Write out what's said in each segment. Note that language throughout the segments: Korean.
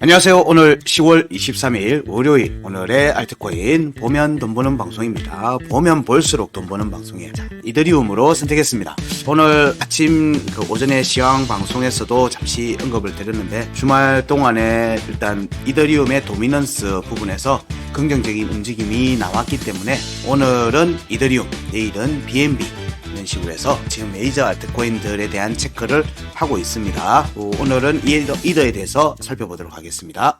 안녕하세요. 오늘 10월 23일 월요일 오늘의 알트코인 보면 돈 버는 방송입니다. 보면 볼수록 돈 버는 방송이에요. 자, 이더리움으로 선택했습니다. 오늘 아침 오전에 시황 방송에서도 잠시 언급을 드렸는데 주말 동안에 일단 이더리움의 도미넌스 부분에서 긍정적인 움직임이 나왔기 때문에 오늘은 이더리움, 내일은 BNB 이런 식으로 해서 지금 메이저 알트코인들에 대한 체크를 하고 있습니다. 오늘은 이더에 대해서 살펴보도록 하겠습니다.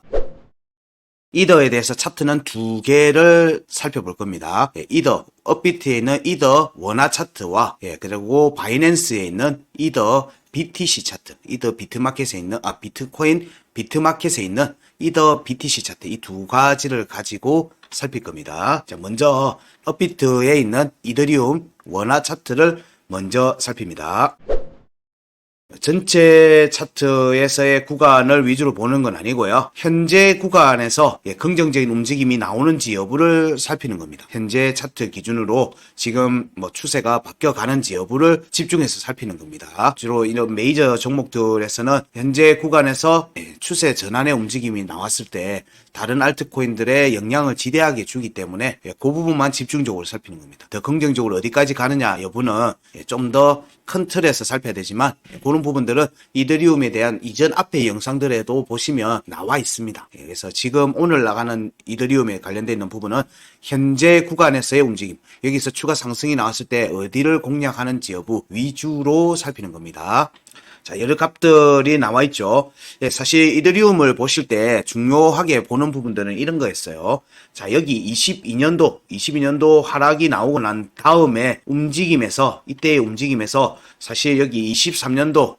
이더에 대해서 차트는 두 개를 살펴볼 겁니다. 이더, 업비트에 있는 이더 원화 차트와 그리고 바이낸스에 있는 이더 BTC 차트, 이더 비트마켓에 있는 비트코인 비트마켓에 있는 이더 BTC 차트, 이 두 가지를 가지고 살필 겁니다. 자, 먼저 업비트에 있는 이더리움 원화 차트를 먼저 살핍니다. 전체 차트에서의 구간을 위주로 보는 건 아니고요. 현재 구간에서 긍정적인 움직임이 나오는지 여부를 살피는 겁니다. 현재 차트 기준으로 지금 추세가 바뀌어가는지 여부를 집중해서 살피는 겁니다. 주로 이런 메이저 종목들에서는 현재 구간에서 추세 전환의 움직임이 나왔을 때 다른 알트코인들의 영향을 지대하게 주기 때문에 그 부분만 집중적으로 살피는 겁니다. 더 긍정적으로 어디까지 가느냐 여부는 좀 더 큰 틀에서 살펴야 되지만 그런 부분들은 이더리움에 대한 이전 앞의 영상들에도 보시면 나와 있습니다. 그래서 지금 오늘 나가는 이더리움에 관련되어 있는 부분은 현재 구간에서의 움직임, 여기서 추가 상승이 나왔을 때 어디를 공략하는지 여부 위주로 살피는 겁니다. 자, 여러 값들이 나와 있죠. 사실 이더리움을 보실 때 중요하게 보는 부분들은 이런 거였어요. 자, 여기 22년도 하락이 나오고 난 다음에 움직임에서, 이때의 움직임에서 사실 여기 22년도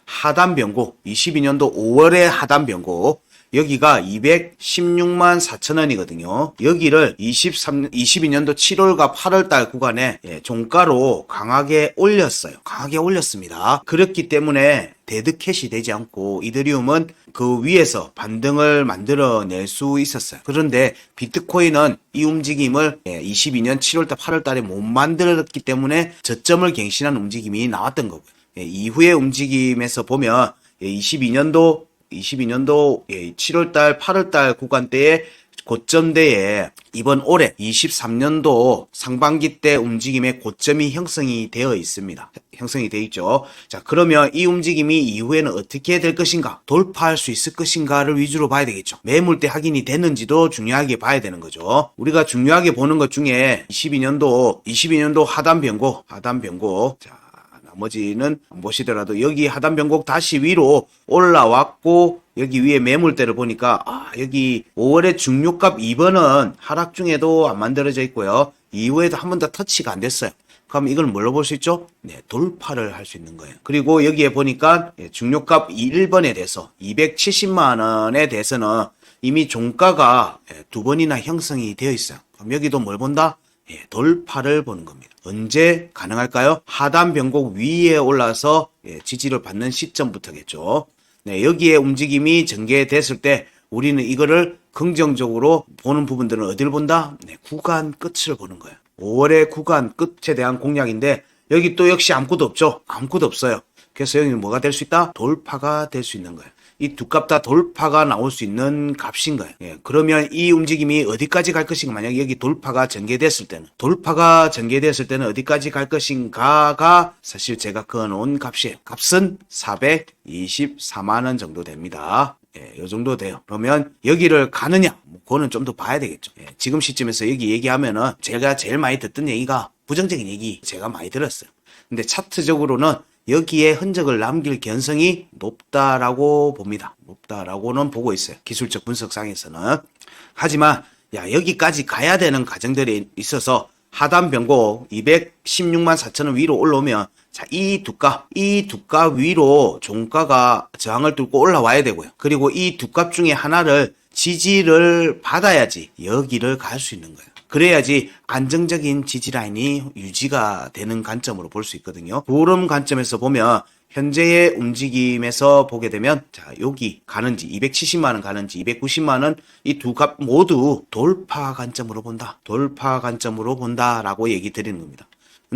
하단 변고, 22년도 5월의 하단 변고, 여기가 216만 4천 원이거든요. 여기를 22년도 7월과 8월달 구간에 종가로 강하게 올렸어요. 강하게 올렸습니다. 그렇기 때문에 데드캣이 되지 않고 이더리움은 그 위에서 반등을 만들어낼 수 있었어요. 그런데 비트코인은 이 움직임을 22년 7월달 8월달에 못 만들었기 때문에 저점을 갱신한 움직임이 나왔던 거고요. 이후의 움직임에서 보면 22년도 7월달, 8월달 구간대에 고점대에 이번 올해 23년도 상반기 때 움직임의 고점이 형성이 되어 있습니다. 형성이 되어 있죠. 자, 그러면 이 움직임이 이후에는 어떻게 될 것인가? 돌파할 수 있을 것인가를 위주로 봐야 되겠죠. 매물대 확인이 됐는지도 중요하게 봐야 되는 거죠. 우리가 중요하게 보는 것 중에 22년도 하단 변고. 자, 나머지는 안 보시더라도 여기 하단 변곡 다시 위로 올라왔고 여기 위에 매물대를 보니까 여기 5월의 중요값 2번은 하락 중에도 안 만들어져 있고요. 이후에도 한 번 더 터치가 안 됐어요. 그럼 이걸 뭘로 볼 수 있죠? 돌파를 할 수 있는 거예요. 그리고 여기에 보니까 중요값 1번에 대해서 270만 원에 대해서는 이미 종가가 두 번이나 형성이 되어 있어요. 그럼 여기도 뭘 본다? 돌파를 보는 겁니다. 언제 가능할까요? 하단 변곡 위에 올라서 지지를 받는 시점부터겠죠. 여기에 움직임이 전개됐을 때 우리는 이거를 긍정적으로 보는 부분들은 어디를 본다? 구간 끝을 보는 거예요. 5월의 구간 끝에 대한 공략인데 여기 또 역시 아무것도 없죠. 아무것도 없어요. 그래서 여기는 뭐가 될 수 있다? 돌파가 될 수 있는 거예요. 이 두 값 다 돌파가 나올 수 있는 값인 거예요. 그러면 이 움직임이 어디까지 갈 것인가? 만약 여기 돌파가 전개됐을 때는 어디까지 갈 것인가가 사실 제가 그어놓은 값이에요. 값은 424만 원 정도 됩니다. 이 정도 돼요. 그러면 여기를 가느냐? 그거는 좀 더 봐야 되겠죠. 지금 시점에서 여기 얘기하면은 제가 제일 많이 듣던 얘기가 부정적인 얘기 제가 많이 들었어요. 근데 차트적으로는 여기에 흔적을 남길 견성이 높다라고 봅니다. 높다라고는 보고 있어요. 기술적 분석상에서는. 하지만 여기까지 가야 되는 과정들이 있어서 하단 변곡 216만 4천 원 위로 올라오면 이 두값 위로 종가가 저항을 뚫고 올라와야 되고요. 그리고 이 두 값 중에 하나를 지지를 받아야지 여기를 갈 수 있는 거예요. 그래야지 안정적인 지지라인이 유지가 되는 관점으로 볼 수 있거든요. 그런 관점에서 보면 현재의 움직임에서 보게 되면 여기 가는지 270만 원 가는지 290만 원 이 두 값 모두 돌파 관점으로 본다라고 얘기 드리는 겁니다.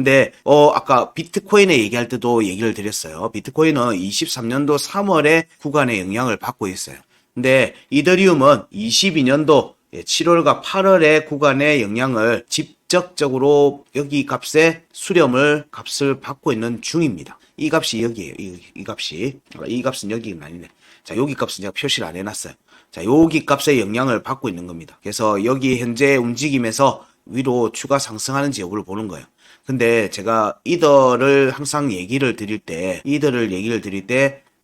근데 아까 비트코인에 얘기할 때도 얘기를 드렸어요. 비트코인은 23년도 3월에 구간의 영향을 받고 있어요. 근데 이더리움은 22년도 7월과 8월의 구간의 영향을 직접적으로 여기 값의 수렴을 값을 받고 있는 중입니다. 이 값이 여기에요. 이 값이. 이 값은 여기는 아니네. 자, 여기 값은 제가 표시를 안 해놨어요. 자, 여기 값의 영향을 받고 있는 겁니다. 그래서 여기 현재 움직임에서 위로 추가 상승하는지 여부를 보는 거예요. 근데 제가 이더를 항상 얘기를 드릴 때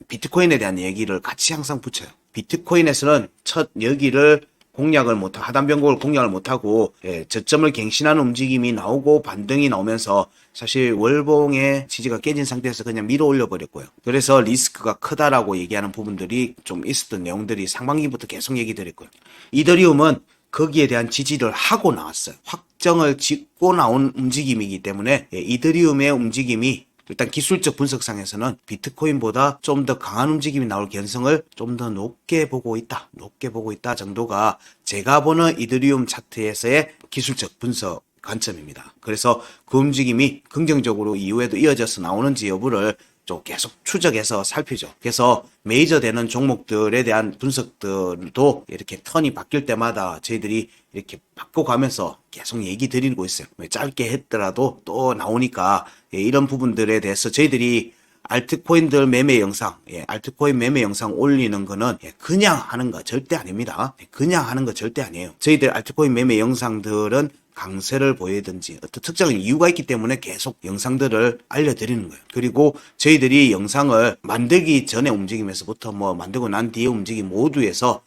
비트코인에 대한 얘기를 같이 항상 붙여요. 비트코인에서는 첫 여기를 하단 변곡을 공략을 못하고 저점을 갱신하는 움직임이 나오고 반등이 나오면서 사실 월봉의 지지가 깨진 상태에서 그냥 밀어 올려 버렸고요. 그래서 리스크가 크다라고 얘기하는 부분들이 좀 있었던 내용들이 상반기부터 계속 얘기 드렸고요. 이더리움은 거기에 대한 지지를 하고 나왔어요. 확정을 짓고 나온 움직임이기 때문에 이더리움의 움직임이 일단 기술적 분석상에서는 비트코인보다 좀 더 강한 움직임이 나올 개연성을 좀 더 높게 보고 있다 정도가 제가 보는 이더리움 차트에서의 기술적 분석 관점입니다. 그래서 그 움직임이 긍정적으로 이후에도 이어져서 나오는지 여부를 좀 계속 추적해서 살피죠. 그래서 메이저 되는 종목들에 대한 분석들도 이렇게 턴이 바뀔 때마다 저희들이 이렇게 바꿔가면서 계속 얘기 드리고 있어요. 짧게 했더라도 또 나오니까 이런 부분들에 대해서 저희들이 알트코인들 매매 영상, 알트코인 매매 영상 올리는 거는 그냥 하는 거 절대 아닙니다. 그냥 하는 거 절대 아니에요. 저희들 알트코인 매매 영상들은 강세를 보이든지 어떤 특정한 이유가 있기 때문에 계속 영상들을 알려드리는 거예요. 그리고 저희들이 영상을 만들기 전에 움직임에서부터 만들고 난 뒤에 움직임 모두에서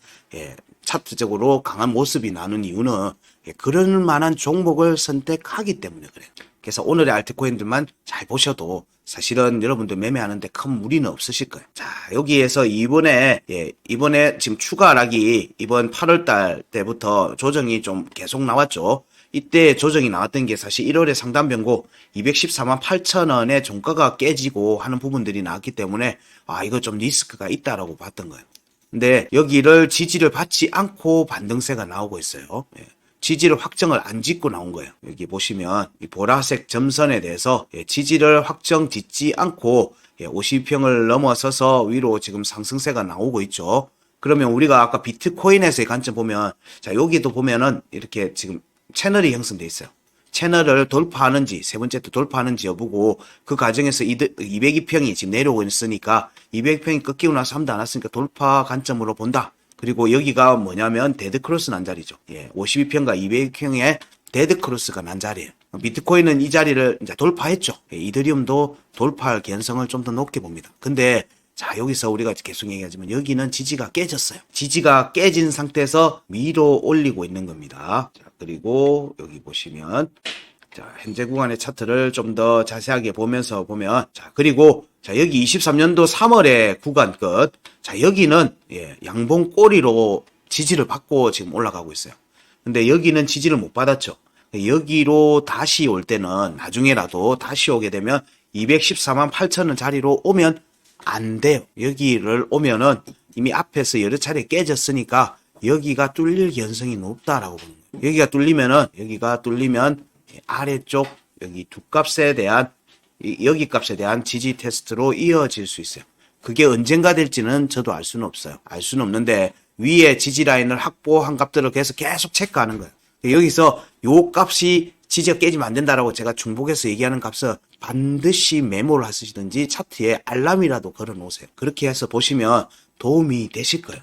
차트적으로 강한 모습이 나는 이유는 그럴 만한 종목을 선택하기 때문에 그래요. 그래서 오늘의 알트코인들만 잘 보셔도 사실은 여러분들 매매하는데 큰 무리는 없으실 거예요. 자, 여기에서 이번에 지금 추가 하락이 이번 8월달 때부터 조정이 좀 계속 나왔죠. 이때 조정이 나왔던 게 사실 1월에 상단 변곡 214만 8천 원의 종가가 깨지고 하는 부분들이 나왔기 때문에 이거 좀 리스크가 있다라고 봤던 거예요. 근데 여기를 지지를 받지 않고 반등세가 나오고 있어요. 지지를 확정을 안 짓고 나온 거예요. 여기 보시면 이 보라색 점선에 대해서 지지를 확정 짓지 않고 50평을 넘어서서 위로 지금 상승세가 나오고 있죠. 그러면 우리가 아까 비트코인에서의 관점 보면 자, 여기도 보면은 이렇게 지금 채널이 형성돼 있어요. 채널을 돌파하는지 세 번째 또 돌파하는지 여부고 그 과정에서 202평이 지금 내려오고 있으니까 200평이 꺾이고 나서 한도 안 왔으니까 돌파 관점으로 본다. 그리고 여기가 뭐냐면 데드크로스 난 자리죠. 52평과 200평의 데드크로스가 난 자리예요. 비트코인은 이 자리를 이제 돌파했죠. 이더리움도 돌파할 개연성을 좀 더 높게 봅니다. 근데 자, 여기서 우리가 계속 얘기하지만 여기는 지지가 깨졌어요. 지지가 깨진 상태에서 위로 올리고 있는 겁니다. 자, 그리고 여기 보시면 자, 현재 구간의 차트를 좀 더 자세하게 보면서 보면 자, 그리고 자, 여기 23년도 3월의 구간 끝. 자, 여기는 양봉 꼬리로 지지를 받고 지금 올라가고 있어요. 근데 여기는 지지를 못 받았죠. 여기로 다시 올 때는 나중에라도 다시 오게 되면 214만 8천 원 자리로 오면 안 돼요. 여기를 오면은 이미 앞에서 여러 차례 깨졌으니까 여기가 뚫릴 개연성이 높다라고 보는 거예요. 여기가 뚫리면 아래쪽 여기 두 값에 대한 여기 값에 대한 지지 테스트로 이어질 수 있어요. 그게 언젠가 될지는 저도 알 수는 없어요. 알 수는 없는데 위에 지지 라인을 확보한 값들을 계속 체크하는 거예요. 여기서 요 값이 지지가 깨지면 안 된다라고 제가 중복해서 얘기하는 값은 반드시 메모를 하시든지 차트에 알람이라도 걸어 놓으세요. 그렇게 해서 보시면 도움이 되실 거예요.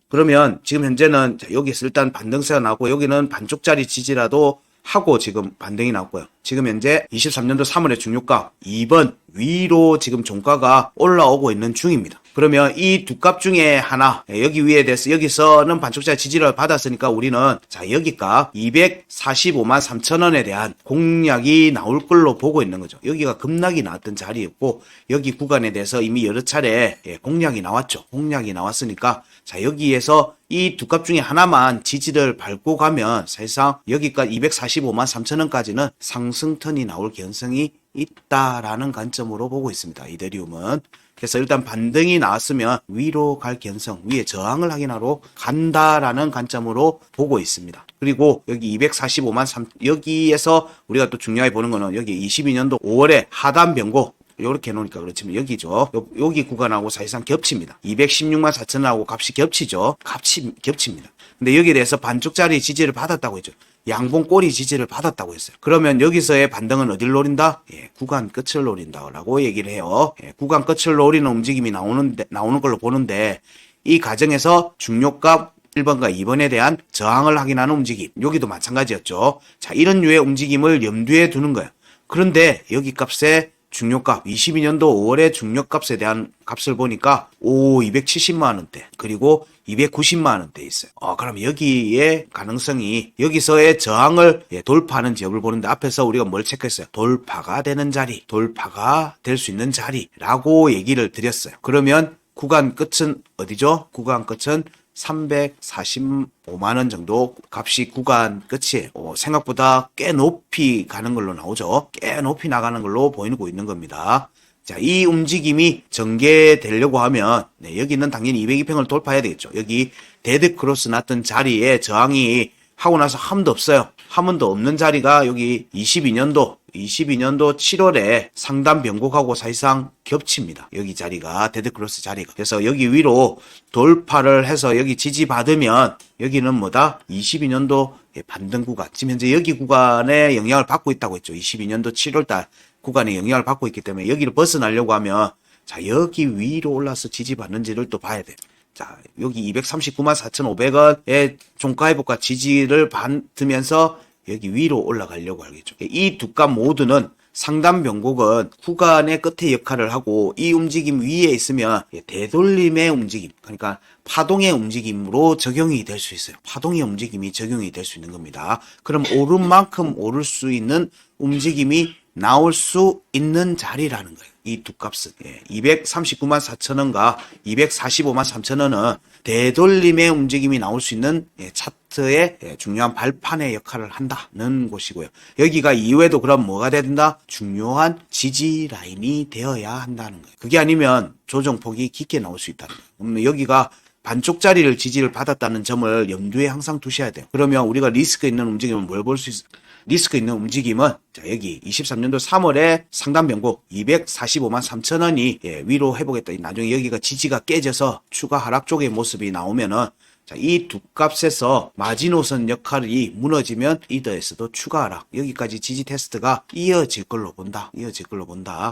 그러면 지금 현재는 여기서 일단 반등세가 나오고 여기는 반쪽짜리 지지라도 하고 지금 반등이 나왔고요. 지금 현재 23년도 3월의 중요가 2번 위로 지금 종가가 올라오고 있는 중입니다. 그러면 이 두 값 중에 하나 여기 위에 대해서 여기서는 반쪽짜리 지지를 받았으니까 우리는 자 여기가 245만 3천 원에 대한 공략이 나올 걸로 보고 있는 거죠. 여기가 급락이 나왔던 자리였고 여기 구간에 대해서 이미 여러 차례 공략이 나왔죠. 공략이 나왔으니까 자 여기에서 이 두 값 중에 하나만 지지를 밟고 가면 사실상 여기까지 245만 3천 원까지는 상승턴이 나올 개연성이 있다라는 관점으로 보고 있습니다. 이더리움은. 그래서 일단 반등이 나왔으면 위로 갈 견성, 위에 저항을 확인하러 간다라는 관점으로 보고 있습니다. 그리고 여기 245만 3, 여기에서 우리가 또 중요하게 보는 거는 여기 22년도 5월에 하단 변고, 요렇게 해놓으니까 그렇지만 여기죠. 여기 구간하고 사실상 겹칩니다. 216만 4천원하고 값이 겹치죠. 값이 겹칩니다. 근데 여기에 대해서 반쪽짜리 지지를 받았다고 했죠. 양봉 꼬리 지지를 받았다고 했어요. 그러면 여기서의 반등은 어딜 노린다? 예, 구간 끝을 노린다라고 얘기를 해요. 예, 구간 끝을 노리는 움직임이 나오는 걸로 보는데, 이 과정에서 중요값 1번과 2번에 대한 저항을 확인하는 움직임, 여기도 마찬가지였죠. 자, 이런 류의 움직임을 염두에 두는 거예요. 그런데 여기 값에 중요값 22년도 5월의 중요값에 대한 값을 보니까 270만원대 그리고 290만원대 있어요. 그럼 여기에 가능성이, 여기서의 저항을 돌파하는 지역을 보는데, 앞에서 우리가 뭘 체크했어요? 돌파가 되는 자리, 돌파가 될 수 있는 자리라고 얘기를 드렸어요. 그러면 구간 끝은 어디죠? 구간 끝은 345만원 정도 값이 구간 끝이에요. 생각보다 꽤 높이 가는 걸로 나오죠. 꽤 높이 나가는 걸로 보이고 있는 겁니다. 자, 이 움직임이 전개되려고 하면, 여기는 당연히 202평을 돌파해야 되겠죠. 여기 데드크로스 났던 자리에 저항이 하고 나서 한 번도 없어요. 한 번도 없는 자리가 여기 22년도 7월에 상단 변곡하고 사실상 겹칩니다. 여기 자리가, 데드크로스 자리가. 그래서 여기 위로 돌파를 해서 여기 지지받으면, 여기는 뭐다? 22년도 반등 구간. 지금 현재 여기 구간에 영향을 받고 있다고 했죠. 22년도 7월달 구간에 영향을 받고 있기 때문에 여기를 벗어나려고 하면, 자, 여기 위로 올라서 지지받는지를 또 봐야 돼요. 자, 여기 239만 4,500원의 종가회복과 지지를 받으면서 여기 위로 올라가려고 하겠죠. 이 두 값 모두는, 상단 변곡은 구간의 끝의 역할을 하고, 이 움직임 위에 있으면 되돌림의 움직임, 그러니까 파동의 움직임으로 적용이 될 수 있어요. 파동의 움직임이 적용이 될 수 있는 겁니다. 그럼 오른 만큼 오를 수 있는 움직임이 나올 수 있는 자리라는 거예요. 이 두 값은. 239만 4천원과 245만 3천원은 되돌림의 움직임이 나올 수 있는 차트의 중요한 발판의 역할을 한다는 곳이고요. 여기가 이후에도 그럼 뭐가 돼야 된다? 중요한 지지 라인이 되어야 한다는 거예요. 그게 아니면 조정폭이 깊게 나올 수 있다는 거예요. 여기가 반쪽짜리를 지지를 받았다는 점을 염두에 항상 두셔야 돼요. 그러면 우리가 리스크 있는 움직임은 뭘 볼 수 있어요? 리스크 있는 움직임은, 자, 여기 23년도 3월에 상단 변곡 245만 3천원이 위로 회복했다. 나중에 여기가 지지가 깨져서 추가 하락 쪽의 모습이 나오면은, 자, 이 두 값에서 마지노선 역할이 무너지면 이더에서도 추가 하락, 여기까지 지지 테스트가 이어질 걸로 본다.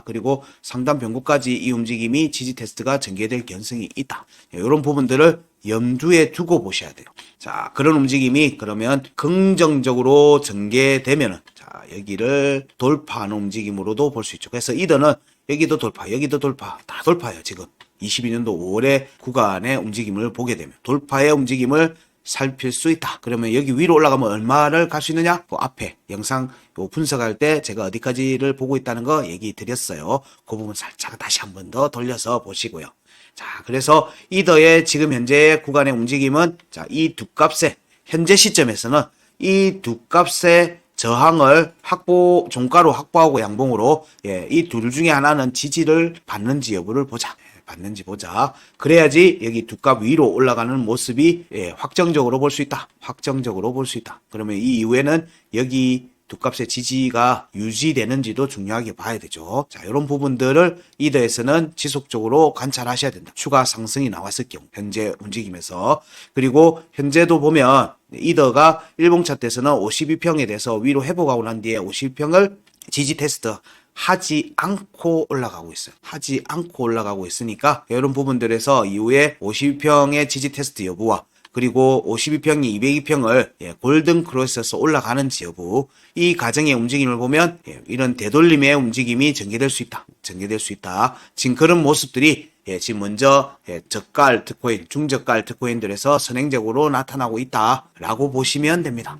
그리고 상단 변곡까지 이 움직임이 지지 테스트가 전개될 가능성이 있다. 이런 부분들을 염두에 두고 보셔야 돼요. 자, 그런 움직임이 그러면 긍정적으로 전개되면은, 자, 여기를 돌파하는 움직임으로도 볼 수 있죠. 그래서 이더는 여기도 돌파, 여기도 돌파, 다 돌파예요, 지금. 22년도 5월의 구간의 움직임을 보게 되면 돌파의 움직임을 살필 수 있다. 그러면 여기 위로 올라가면 얼마를 갈 수 있느냐? 그 앞에 영상 분석할 때 제가 어디까지를 보고 있다는 거 얘기 드렸어요. 그 부분 살짝 다시 한 번 더 돌려서 보시고요. 자, 그래서 이더의 지금 현재 구간의 움직임은, 자, 이 두 값의 현재 시점에서는 이 두 값의 저항을 종가로 확보하고 양봉으로, 이 둘 중에 하나는 지지를 받는지 여부를 보자. 그래야지 여기 두 값 위로 올라가는 모습이 확정적으로 볼 수 있다. 그러면 이 이후에는 여기 두 값의 지지가 유지되는지도 중요하게 봐야 되죠. 자, 이런 부분들을 이더에서는 지속적으로 관찰하셔야 된다. 추가 상승이 나왔을 경우, 현재 움직임에서. 그리고 현재도 보면 이더가 일봉 차트에서는 52평에 대해서 위로 회복하고 난 뒤에 52평을 지지 테스트 하지 않고 올라가고 있으니까 이런 부분들에서 이후에 52평의 지지 테스트 여부와, 그리고 52평이 202평을 골든 크로스에서 올라가는지 여부, 이 과정의 움직임을 보면 이런 되돌림의 움직임이 전개될 수 있다. 지금 그런 모습들이 지금 먼저 저가 알트코인, 중저가 알트코인들에서 선행적으로 나타나고 있다라고 보시면 됩니다.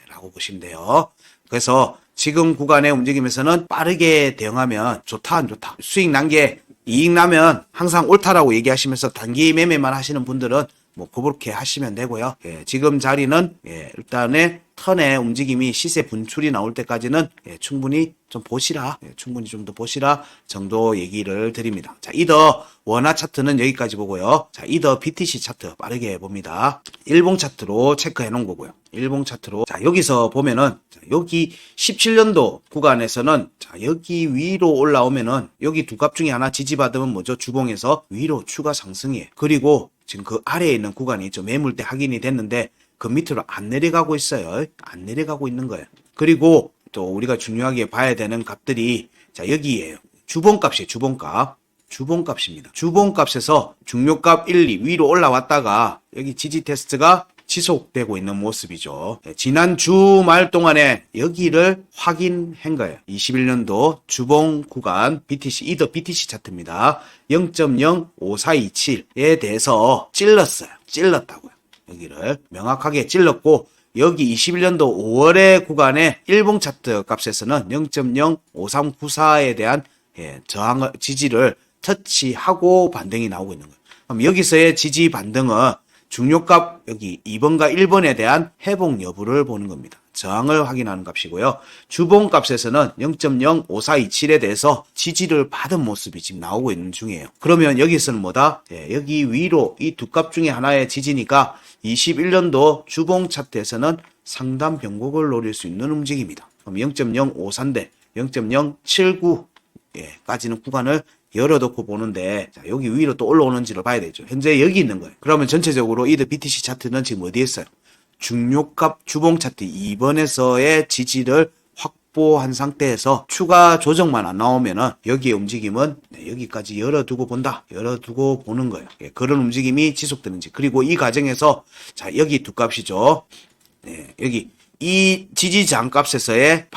라고 보시면 돼요. 그래서 지금 구간의 움직임에서는 빠르게 대응하면 좋다, 안 좋다. 수익 난 게, 이익 나면 항상 옳다라고 얘기하시면서 단기 매매만 하시는 분들은 뭐 그렇게 하시면 되고요. 예, 지금 자리는 일단의 턴의 움직임이 시세 분출이 나올 때까지는 충분히 좀 보시라, 충분히 좀 더 보시라 정도 얘기를 드립니다. 자, 이더 원화 차트는 여기까지 보고요. 자, 이더 BTC 차트 빠르게 봅니다. 일봉 차트로 체크해 놓은 거고요. 일봉 차트로, 자, 여기서 보면은, 자, 여기 17년도 구간에서는, 자, 여기 위로 올라오면은, 여기 두 값 중에 하나 지지받으면 뭐죠? 주봉에서 위로 추가 상승이에요. 그리고 지금 그 아래에 있는 구간이 있죠. 매물대 확인이 됐는데, 그 밑으로 안 내려가고 있어요. 안 내려가고 있는 거예요. 그리고 또 우리가 중요하게 봐야 되는 값들이, 자, 여기에요. 주봉값이에요. 주봉값. 주봉값입니다. 주봉값에서 중요값 1, 2 위로 올라왔다가 여기 지지 테스트가 지속되고 있는 모습이죠. 지난 주말 동안에 여기를 확인한 거예요. 21년도 주봉 구간 BTC, 이더 BTC 차트입니다. 0.05427에 대해서 찔렀어요. 찔렀다고요. 여기를 명확하게 찔렀고, 여기 21년도 5월의 구간의 일봉 차트 값에서는 0.05394에 대한 저항 지지를 터치하고 반등이 나오고 있는 거예요. 그럼 여기서의 지지 반등은 중요값 여기 2번과 1번에 대한 회복 여부를 보는 겁니다. 저항을 확인하는 값이고요. 주봉 값에서는 0.05427에 대해서 지지를 받은 모습이 지금 나오고 있는 중이에요. 그러면 여기서는 뭐다? 여기 위로 이 두 값 중에 하나의 지지니까 21년도 주봉 차트에서는 상단 변곡을 노릴 수 있는 움직임이다. 그럼 0.053대 0.079 까지는 구간을 열어놓고 보는데, 자, 여기 위로 또 올라오는지를 봐야 되죠. 현재 여기 있는 거예요. 그러면 전체적으로 이더 BTC 차트는 지금 어디에 있어요? 중요값 주봉 차트 2번에서의 지지를 확보한 상태에서 추가 조정만 안 나오면은 여기의 움직임은 여기까지 열어두고 본다. 열어두고 보는 거예요. 그런 움직임이 지속되는지. 그리고 이 과정에서, 자, 여기 두 값이죠. 여기 이 지지 저항값에서의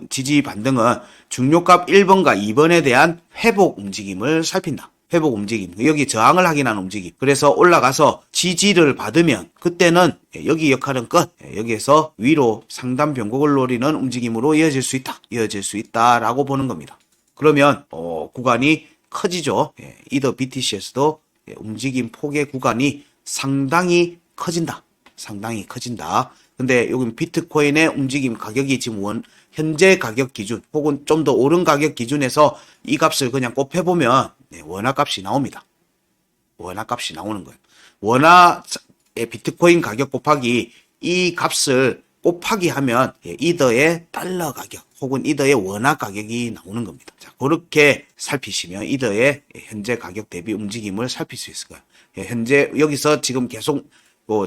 지지 반등은 중요값 1번과 2번에 대한 회복 움직임을 살핀다. 회복 움직임. 여기 저항을 확인하는 움직임. 그래서 올라가서 지지를 받으면 그때는 여기 역할은 끝. 여기에서 위로 상단 변곡을 노리는 움직임으로 이어질 수 있다. 이어질 수 있다라고 보는 겁니다. 그러면 구간이 커지죠. 이더 BTC에서도 움직임 폭의 구간이 상당히 커진다. 상당히 커진다. 근데 여기 비트코인의 움직임 가격이 지금 현재 가격 기준 혹은 좀 더 오른 가격 기준에서 이 값을 그냥 곱해보면 원화 값이 나옵니다. 원화 값이 나오는 거예요. 원화의 비트코인 가격 곱하기 이 값을 곱하기 하면 이더의 달러 가격 혹은 이더의 원화 가격이 나오는 겁니다. 자, 그렇게 살피시면 이더의 현재 가격 대비 움직임을 살필 수 있을 거예요. 현재 여기서 지금 계속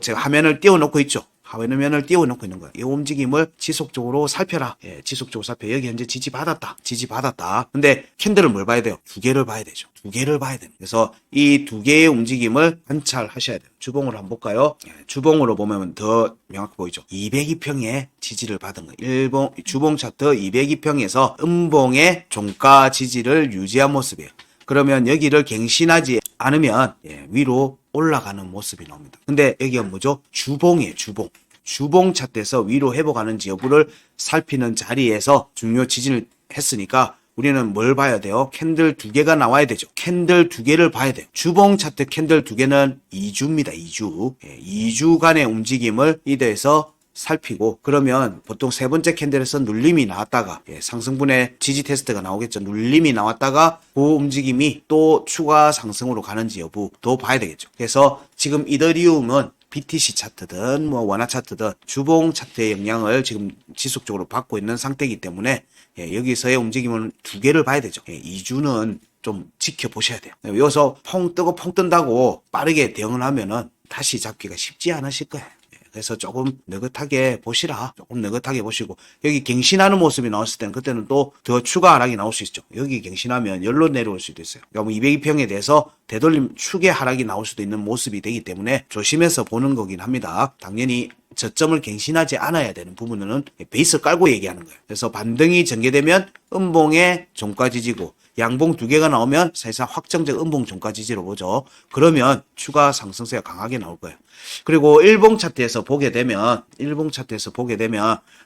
제가 화면을 띄워놓고 있죠. 화면을 띄워놓고 있는 거예요. 이 움직임을 지속적으로 살펴라. 지속적으로 살펴. 여기 현재 지지받았다. 지지받았다. 근데 캔들을 뭘 봐야 돼요? 두 개를 봐야 되죠. 두 개를 봐야 돼요. 그래서 이 두 개의 움직임을 관찰하셔야 돼요. 주봉으로 한번 볼까요? 주봉으로 보면 더 명확히 보이죠. 202평의 지지를 받은 거예요. 주봉 차트 202평에서 음봉의 종가 지지를 유지한 모습이에요. 그러면 여기를 갱신하지 않으면 위로 올라가는 모습이 나옵니다. 근데 여기가 뭐죠? 주봉이에요. 주봉. 주봉 차트에서 위로 회복하는지 여부를 살피는 자리에서 중요 지지를 했으니까 우리는 뭘 봐야 돼요? 캔들 두 개가 나와야 되죠. 캔들 두 개를 봐야 돼요. 주봉 차트 캔들 두 개는 2주입니다. 2주. 2주간의 움직임을 이더에서 살피고, 그러면 보통 세 번째 캔들에서 눌림이 나왔다가 상승분의 지지 테스트가 나오겠죠. 눌림이 나왔다가 그 움직임이 또 추가 상승으로 가는지 여부도 봐야 되겠죠. 그래서 지금 이더리움은 BTC 차트든 뭐 원화 차트든 주봉 차트의 영향을 지금 지속적으로 받고 있는 상태이기 때문에 여기서의 움직임은 두 개를 봐야 되죠. 2주는 좀 지켜보셔야 돼요. 여기서 펑 뜨고 펑 뜬다고 빠르게 대응을 하면은 다시 잡기가 쉽지 않으실 거예요. 그래서 조금 느긋하게 보시라. 조금 느긋하게 보시고, 여기 갱신하는 모습이 나왔을 때는 그때는 또 더 추가 하락이 나올 수 있죠. 여기 갱신하면 열로 내려올 수도 있어요. 그러니까 202평에 대해서 되돌림 축의 하락이 나올 수도 있는 모습이 되기 때문에 조심해서 보는 거긴 합니다. 당연히 저점을 갱신하지 않아야 되는 부분은 베이스 깔고 얘기하는 거예요. 그래서 반등이 전개되면 음봉의 종가 지지고, 양봉 두 개가 나오면 사실상 확정적 음봉 종가 지지로 보죠. 그러면 추가 상승세가 강하게 나올 거예요. 그리고 일봉 차트에서 보게 되면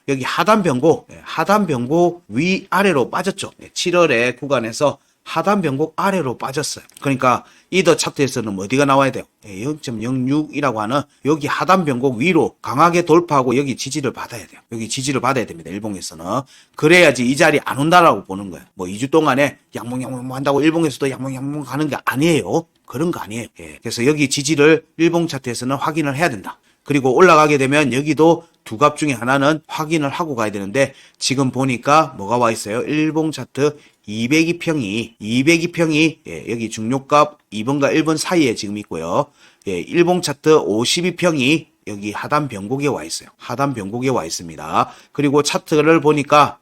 여기 하단 변곡 위아래로 빠졌죠. 7월에 구간에서 하단 변곡 아래로 빠졌어요. 그러니까 이더 차트에서는 어디가 나와야 돼요? 0.06이라고 하는 여기 하단 변곡 위로 강하게 돌파하고 여기 지지를 받아야 돼요. 여기 지지를 받아야 됩니다. 일봉에서는. 그래야지 이 자리 안 온다라고 보는 거예요. 뭐 2주 동안에 양봉 한다고 일봉에서도 양봉 가는 게 아니에요. 그런 거 아니에요. 그래서 여기 지지를 일봉 차트에서는 확인을 해야 된다. 그리고 올라가게 되면 여기도 두 값 중에 하나는 확인을 하고 가야 되는데 지금 보니까 뭐가 와 있어요? 일봉 차트 202평이 여기 중요값 2번과 1번 사이에 지금 있고요. 일봉 차트 52평이 여기 하단 변곡에 와 있어요. 하단 변곡에 와 있습니다. 그리고 차트를 보니까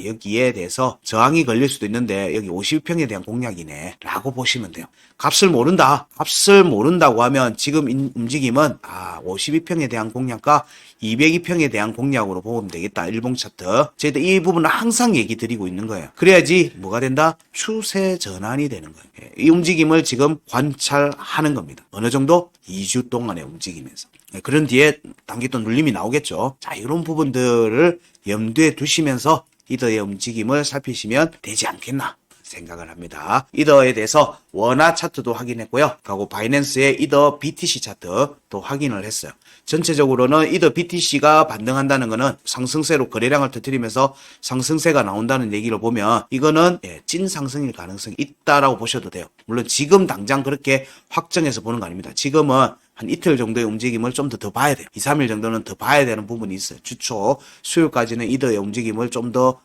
여기에 대해서 저항이 걸릴 수도 있는데 여기 52평에 대한 공략이네 라고 보시면 돼요. 값을 모른다고 하면 지금 움직임은 52평에 대한 공략과 202평에 대한 공략으로 보면 되겠다. 일봉 차트. 저희들 이 부분은 항상 얘기 드리고 있는 거예요. 그래야지 뭐가 된다? 추세 전환이 되는 거예요. 이 움직임을 지금 관찰하는 겁니다. 어느 정도? 2주 동안의 움직이면서. 그런 뒤에 단기 또 눌림이 나오겠죠. 자, 이런 부분들을 염두에 두시면서 이더의 움직임을 살피시면 되지 않겠나 생각을 합니다. 이더에 대해서 원화 차트도 확인했고요. 그리고 바이낸스의 이더 BTC 차트도 확인을 했어요. 전체적으로는 이더 BTC가 반등한다는 것은 상승세로 거래량을 터뜨리면서 상승세가 나온다는 얘기를 보면 이거는 찐 상승일 가능성이 있다라고 보셔도 돼요. 물론 지금 당장 그렇게 확정해서 보는 거 아닙니다. 지금은 한 이틀 정도의 움직임을 좀 더 봐야 돼요. 2, 3일 정도는 더 봐야 되는 부분이 있어요. 주초, 수요일까지는 이더의 움직임을 좀 더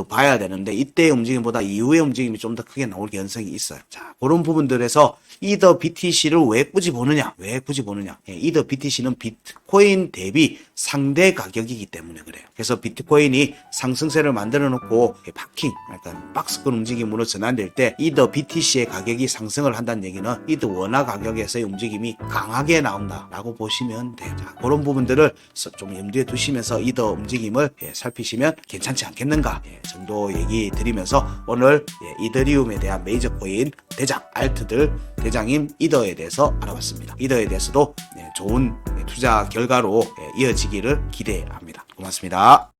봐야 되는데 이때의 움직임보다 이후의 움직임이 좀 더 크게 나올 가능성이 있어요. 자, 그런 부분들에서 이더 BTC를 왜 굳이 보느냐? 이더 BTC는 비트코인 대비 상대 가격이기 때문에 그래요. 그래서 비트코인이 상승세를 만들어 놓고 파킹, 약간 박스권 움직임으로 전환될 때 이더 BTC의 가격이 상승을 한다는 얘기는 이더 원화 가격에서의 움직임이 강하게 나온다라고 보시면 돼요. 자, 그런 부분들을 좀 염두에 두시면서 이더 움직임을 살피시면 괜찮지 않겠는가 정도 얘기 드리면서 오늘 이더리움에 대한 메이저 코인 대장, 알트들 대장인 이더에 대해서 알아봤습니다. 이더에 대해서도 좋은 투자 결과로 이어지기를 기대합니다. 고맙습니다.